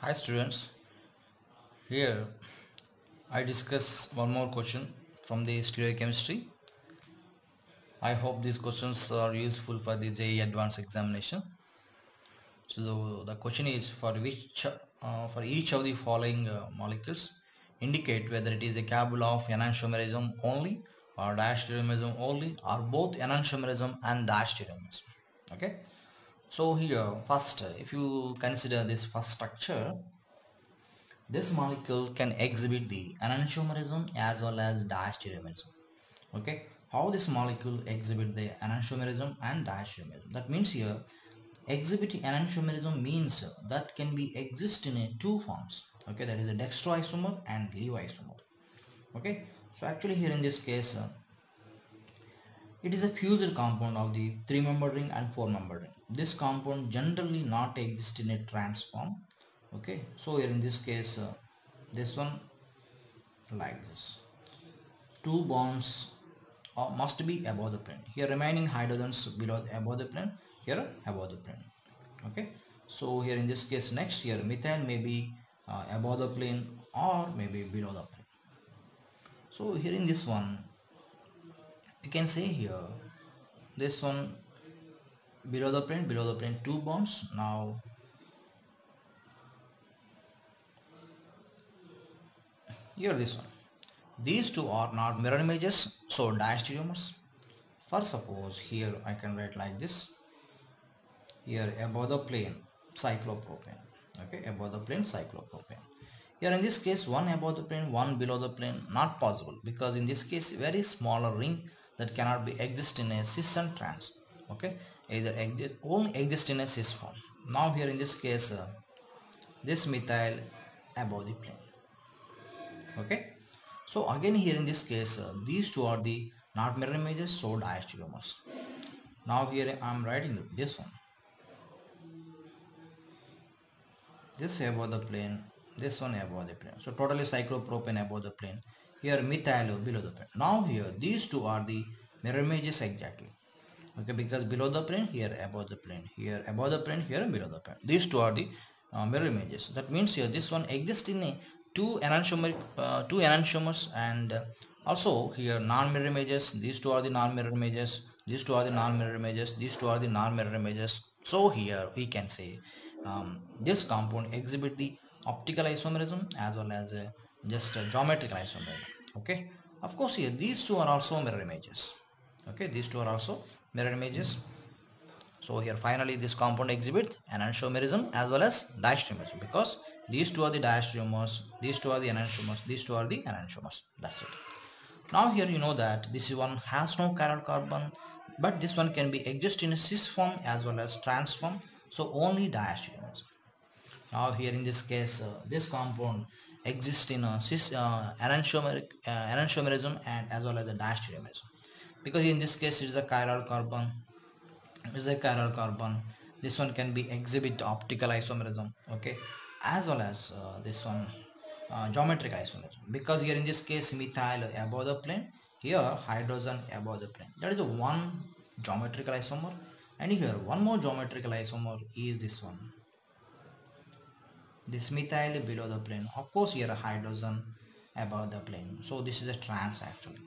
Hi students, here I discuss one more question from the stereochemistry. I hope these questions are useful for the JEE Advanced examination. So the question is for each of the following molecules indicate whether it is a capable of enantiomerism only or diastereomerism only or both enantiomerism and diastereomerism. Okay. So here first if you consider this first structure, this molecule can exhibit the enantiomerism as well as diastereomerism. Okay, how this molecule exhibit the enantiomerism and diastereomerism? That means here exhibiting enantiomerism means that can be exist in a two forms. Okay, that is a dextroisomer and levoisomer. Okay, so actually here in this case, it is a fused compound of the 3-membered ring and 4-membered ring. This compound generally not exist in a trans form. Okay, so here in this case, this one like this. Two bonds must be above the plane. Here remaining hydrogens below above the plane, here above the plane. Okay, so here in this case next here methyl may be above the plane or maybe below the plane. So here in this one you can say here this one below the plane two bonds. Now here this one, these two are not mirror images, so diastereomers. For suppose here I can write like this, here above the plane cyclopropane. Okay, above the plane cyclopropane. Here in this case one above the plane, one below the plane, not possible, because in this case very smaller ring that cannot be exist in a cis and trans. Okay, either only exist in a cis form. Now here in this case this methyl above the plane. Okay, so again here in this case these two are the not mirror images, so diastereomers. Now here I am writing this one, this above the plane, this one above the plane. So totally cyclopropane above the plane. Here methyl below the plane. Now here these two are the mirror images exactly. Okay, because below the plane, here above the plane, here above the plane, here below the plane. These two are the mirror images. That means here this one exists in a two enantiomers, and also here non-mirror images. These two are the non-mirror images. These two are the non-mirror images. These two are the non-mirror images. So here we can say this compound exhibit the optical isomerism as well as just geometrical isomerism. Okay, of course here these two are also mirror images. Okay, these two are also mirror images. So here finally this compound exhibit enantiomerism as well as diastereomerism, because these two are the diastereomers, these two are the enantiomers, these two are the enantiomers. That's it. Now here you know that this one has no chiral carbon, but this one can be exist in a cis form as well as trans form, so only diastereomerism. Now here in this case this compound exists in a cis enantiomerism and as well as the diastereomerism, because in this case it is a chiral carbon, this one can be exhibit optical isomerism. Okay, as well as this one geometric isomerism, because here in this case methyl above the plane, here hydrogen above the plane. That is a one geometrical isomer, and here one more geometrical isomer is this one, this methyl below the plane. Of course here a hydrogen above the plane, so this is a trans actually.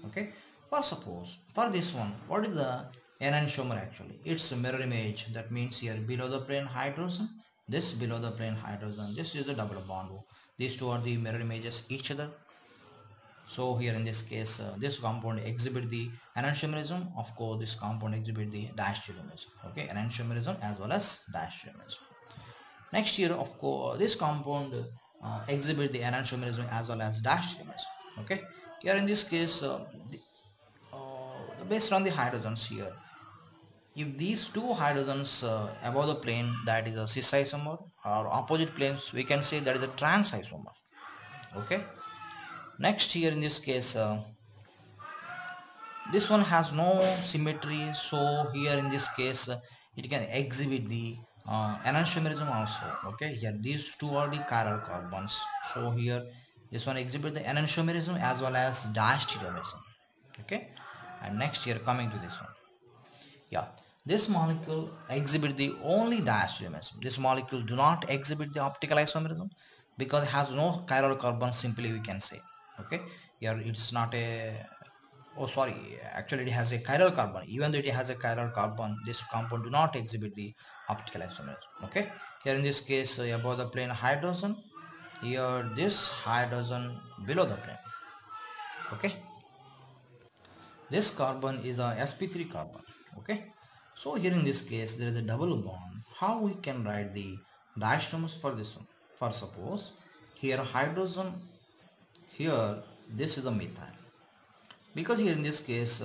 Okay, for suppose for this one, what is the enantiomer actually? It's a mirror image. That means here below the plane hydrogen, this below the plane hydrogen, this is a double bond. These two are the mirror images each other. So here in this case this compound exhibit the enantiomerism. Of course this compound exhibit the diastereomerism. Okay, enantiomerism as well as diastereomerism. Next year, of course, this compound exhibit the enantiomerism as well as diastereomerism. Okay, here in this case, based on the hydrogens here, if these two hydrogens above the plane, that is a cis isomer, or opposite planes, we can say that is a trans isomer. Okay. Next here in this case, this one has no symmetry, so here in this case it can exhibit the enantiomerism also. Okay, here these two are the chiral carbons, so here this one exhibit the enantiomerism as well as diastereomerism. Okay, and next here coming to this one, yeah, This molecule exhibit the only diastereomerism. This molecule do not exhibit the optical isomerism because it has no chiral carbon, simply we can say. Okay, here it's not a, oh sorry, actually it has a chiral carbon. Even though it has a chiral carbon, this compound do not exhibit the optical isomerism. Okay, here in this case above the plane hydrogen, here this hydrogen below the plane. Okay, this carbon is a sp3 carbon. Okay, so here in this case there is a double bond. How we can write the diastereomers for this one? For suppose here hydrogen, here this is the methyl, because here in this case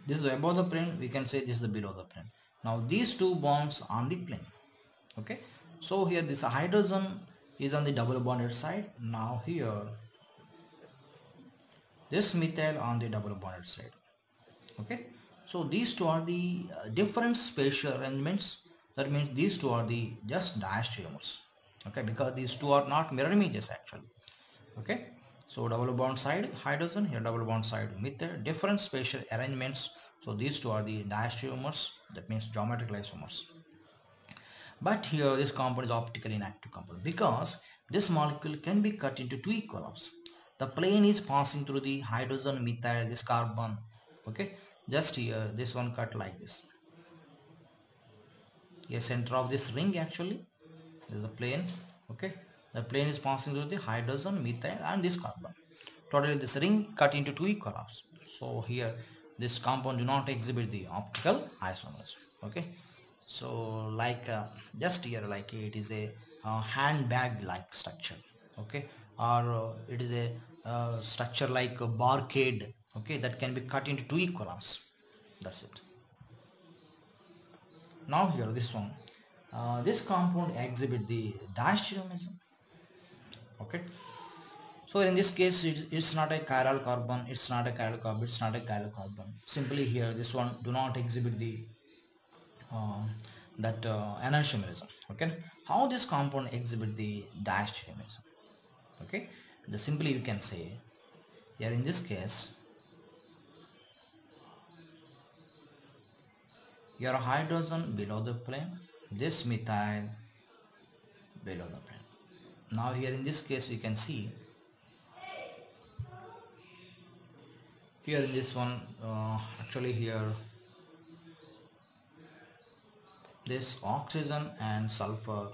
this is above the plane, we can say this is the below the plane. Now these two bonds on the plane. Okay, so here this hydrogen is on the double bonded side. Now here this methyl on the double bonded side. Okay, so these two are the different spatial arrangements. That means these two are the just diastereomers. Okay, because these two are not mirror images actually. Okay, so double bond side hydrogen, here double bond side methyl, different spatial arrangements. So these two are the diastereomers, that means geometrical isomers. But here this compound is optically inactive compound because this molecule can be cut into two equal halves. The plane is passing through the hydrogen, methyl, this carbon. Okay, just here this one cut like this. Here center of this ring actually this is a plane. Okay, the plane is passing through the hydrogen, methyl and this carbon. Totally this ring cut into two equal halves. So here this compound do not exhibit the optical isomers. Okay, so like just here like it is a handbag like structure. Okay, or it is a structure like a barcade. Okay, that can be cut into two equal halves. That's it. Now here this one, this compound exhibit the diastereomerism. Okay, so in this case it's not a chiral carbon, it's not a chiral carbon, it's not a chiral carbon. Simply here this one do not exhibit the uh, that enantiomerism. Okay, how this compound exhibit the diastereomerism? Okay, the simply you can say here in this case your hydrogen below the plane, this methyl below the plane. Now here in this case we can see here in this one actually here this oxygen and sulfur,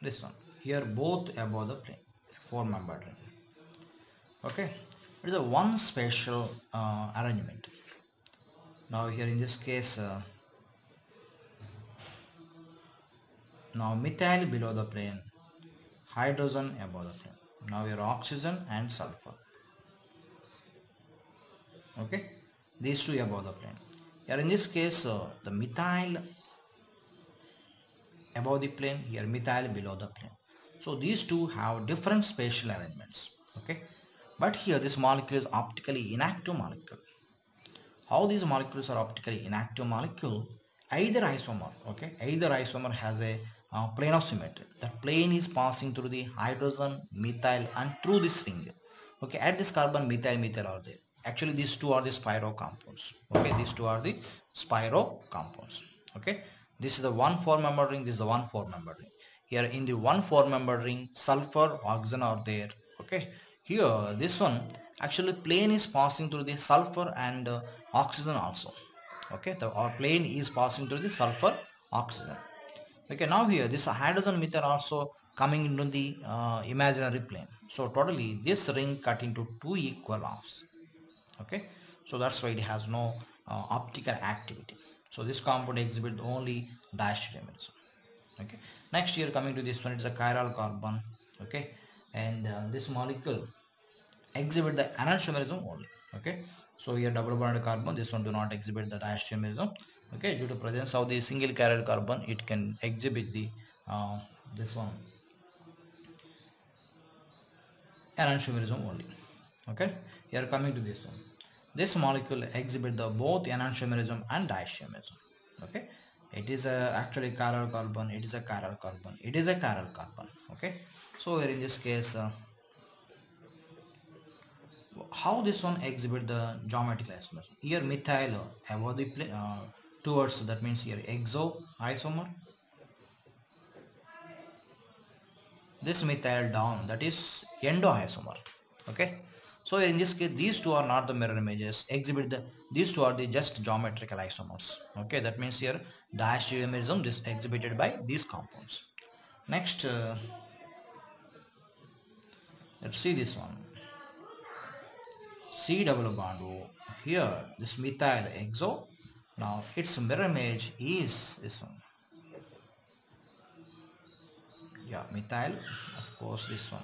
this one here both above the plane, four membered ring. Okay, it is a one spatial arrangement. Now here in this case now methyl below the plane, hydrogen above the plane. Now your oxygen and sulfur. Okay, these two above the plane. Here in this case the methyl above the plane, here methyl below the plane. So these two have different spatial arrangements. Okay, but here this molecule is optically inactive molecule. How these molecules are optically inactive molecule? Either isomer, okay, either isomer has a plane of symmetry. That plane is passing through the hydrogen, methyl and through this ring. Okay, at this carbon methyl are there. Actually these two are the spiro compounds. Okay, these two are the spiro compounds. Okay, this is the one four member ring, this is the one four member ring. Here in the one four member ring sulfur, oxygen are there. Okay, here this one actually plane is passing through the sulfur and oxygen also. Okay, the our plane is passing through the sulfur, oxygen. Okay, now here this hydrogen methyl also coming into the imaginary plane. So totally this ring cut into two equal halves. Okay, so that's why it has no optical activity. So this compound exhibit only diastereomerism. Okay, next here coming to this one, it's a chiral carbon. Okay, and this molecule exhibit the enantiomerism only. Okay, so here double bonded carbon, this one do not exhibit the diastereomerism. Okay, due to presence of the single chiral carbon, it can exhibit the this one enantiomerism only. Okay, here coming to this one, this molecule exhibit the both enantiomerism and diastereomerism. Okay, it is a actually chiral carbon, it is a chiral carbon, it is a chiral carbon. Okay, so here in this case how this one exhibit the geometrical isomerism? Here methyl above the towards, that means here exo isomer, this methyl down, that is endo isomer. Okay, so in this case these two are not the mirror images, exhibit the, these two are the just geometrical isomers. Okay, that means here diastereomerism is exhibited by these compounds. Next, let's see this one, C double bond O. Here this methyl exo, now its mirror image is this one. Yeah, methyl, of course this one.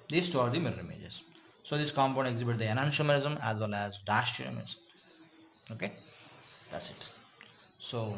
These two are the mirror images. So this compound exhibit the enantiomerism as well as diastereomerism. Okay, that's it. So